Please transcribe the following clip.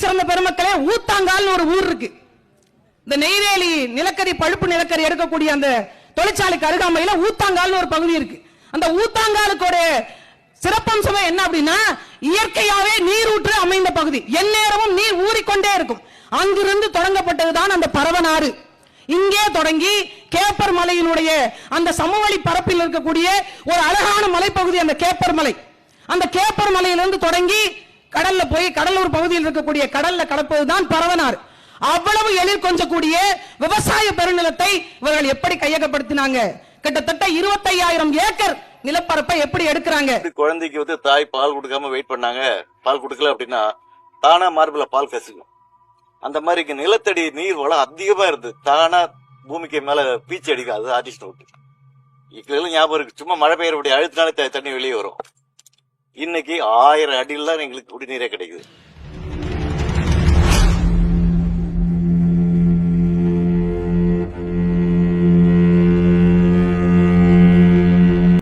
சிறந்த பெருமக்களே, ஊத்தாங்கால் ஒரு ஊர் இருக்கு. இந்த நெய்வேலி நிலக்கரி பழுப்பு நிலக்கரி எடுக்கக்கூடிய அந்த தொழிற்சாலைக்கு அருகாமையில ஊத்தாங்கால் ஒரு பகுதி இருக்கு. அந்த ஊத்தாங்காலுக்கு ஒரு சிறப்பம்சமே என்ன அப்படின்னா, இயற்கையாவே நீரூற்று அமைந்த பகுதி, எந்நேரமும் நீர் ஊறிக்கொண்டே இருக்கும். அங்கிருந்து தொடங்கப்பட்டதுதான் அந்த பரவனாறு. இங்கே தொடங்கி கேப்பர் மலையினுடைய அந்த சமவெளி பரப்பில் இருக்கக்கூடிய ஒரு அழகான மலைப்பகுதி அந்த கேப்பர் மலை. அந்த கேப்பர் மலையிலிருந்து தொடங்கி கடல்ல போய் கடலூர் பகுதியில் இருக்கக்கூடிய கடல்ல கடப்பதுதான் பரவனாறு. அவ்வளவு எழில் கொஞ்சக்கூடிய விவசாய பெருநிலத்தை இவர்கள் எப்படி கையகப்படுத்தினாங்க? கிட்டத்தட்ட 25,000 ஏக்கர் நிலப்பரப்பை எப்படி எடுக்கிறாங்க? குழந்தைக்கு வந்து தாய் பால் கொடுக்காம வெயிட் பண்ணாங்க. பால் கொடுக்கல அப்படின்னா தானா மார்பில பால் கசிக்கும். அந்த மாதிரி இங்க நிலத்தடி நீர் வளம் அதிகமா இருந்து தானா பூமிக்கு மேல பீச்சு அடிக்கும். அது ஆர்டிஸ்ட் அவுட். இதுல ஞாபகம் இருக்கு, சும்மா மழை பெய்யறபடி அழுத்தினாலே தண்ணி வெளியே வரும். இன்னைக்கு 1000 அடியில் தான் எங்களுக்கு குடிநீரே கிடைக்குது.